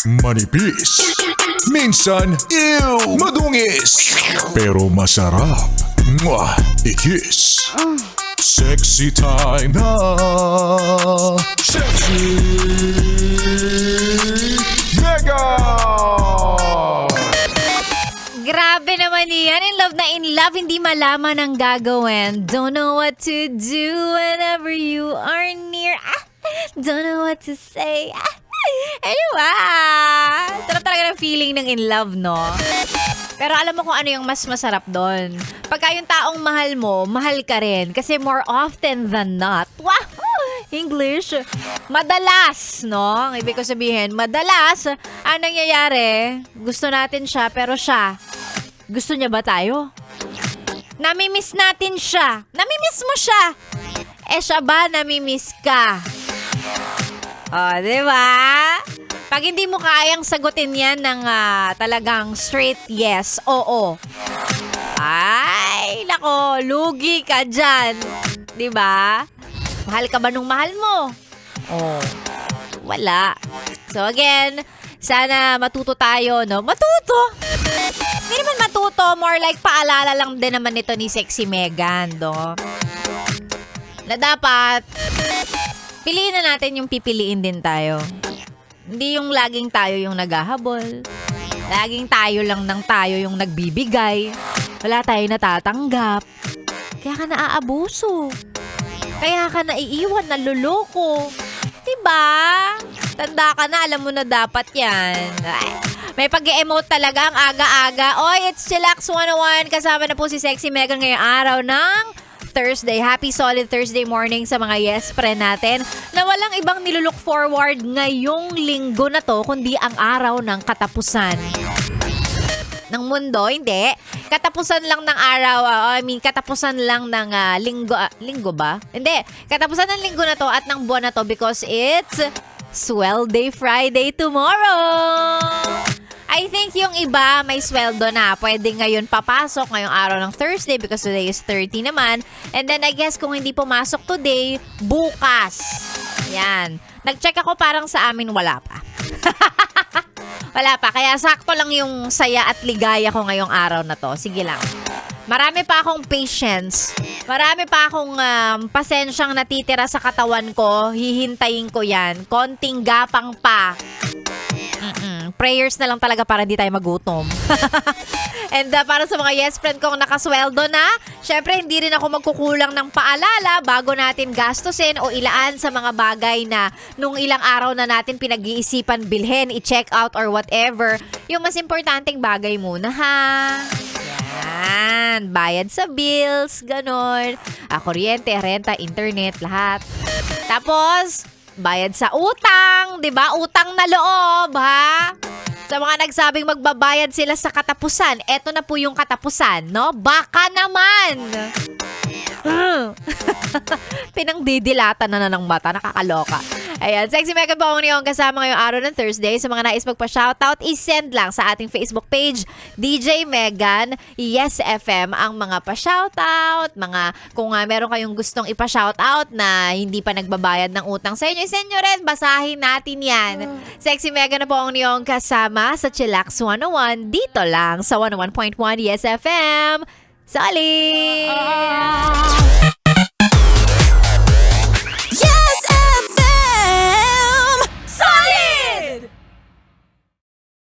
Manipis. Minsan, ew, madungis. Pero masarap. Mwah, ikis. Sexy time na. Sexy Mega! Grabe naman yan. In love, hindi malaman ang gagawin. Don't know what to do whenever you are near. Don't know what to say. Anyway, sarap talaga ng feeling ng in love, no? Pero alam mo kung ano yung mas masarap doon. Pagka yung taong mahal mo, mahal ka rin. Kasi more often than not, English, madalas, no? Ang ibig ko sabihin, madalas, ang nangyayari, gusto natin siya, pero siya, gusto niya ba tayo? Namimiss natin siya. Namimiss mo siya. Eh, siya ba namimiss ka? Diba? Pag hindi mo kayang sagutin yan ng talagang straight yes, oo. Ay, nako, lugi ka dyan. Diba? Mahal ka ba nung mahal mo? Wala. So again, sana matuto tayo, no? Matuto! Hindi naman matuto, more like paalala lang din naman ito ni Sexy Megan, no? Na dapat, piliin na natin yung pipiliin din tayo. Hindi yung laging tayo yung naghahabol. Laging tayo lang ng tayo yung nagbibigay. Wala tayo natatanggap. Kaya ka naaabuso. Kaya ka naiiwan, naluloko. Diba? Tanda ka na, alam mo na dapat yan. Ay, may pag-emote talaga ang aga-aga. Oy, it's Chillax 101. Kasama na po si Sexy Megan ngayong araw ng Thursday. Happy solid Thursday morning sa mga yes friend natin na walang ibang nilulook forward ngayong linggo na to kundi ang araw ng katapusan ng mundo. Hindi. Katapusan lang ng araw, katapusan lang ng linggo. Linggo ba? Hindi. Katapusan ng linggo na to at ng buwan na to because it's Swell Day Friday tomorrow. I think yung iba may sweldo na. Pwede ngayon papasok ngayong araw ng Thursday because today is 30 naman. And then I guess kung hindi pumasok today, bukas. Yan. Nag-check ako parang sa amin wala pa. Wala pa. Kaya sakto lang yung saya at ligaya ko ngayong araw na to. Sige lang. Marami pa akong patience. Marami pa akong pasensyang natitira sa katawan ko. Hihintayin ko yan. Konting gapang pa. Prayers na lang talaga para di tayo magutom. And para sa mga yes friend kong nakasweldo na, syempre hindi rin ako magkukulang ng paalala bago natin gastusin o ilaan sa mga bagay na nung ilang araw na natin pinag-iisipan bilhin, i-check out or whatever. Yung mas importanteng bagay muna, ha? Yan. Bayad sa bills, ganon. Kuryente, renta, internet, lahat. Tapos, bayad sa utang, 'di ba? Utang na loob, ha? Sa mga nagsabing magbabayad sila sa katapusan, eto na po yung katapusan, no? Baka naman. Pinangdidilatan na ng mata, nakakaloka. Ayan, Sexy Megan po ang yung kasama ngayong araw ng Thursday. Sa mga nais magpa-shoutout, isend lang sa ating Facebook page, DJ Megan, Yes FM, ang mga pa-shoutout, kung meron kayong gustong ipa-shoutout na hindi pa nagbabayad ng utang sa inyo, isend nyo rin, basahin natin yan. Sexy Megan na po ang yung kasama sa Chillax 101, dito lang sa 101.1 Yes FM. Solid!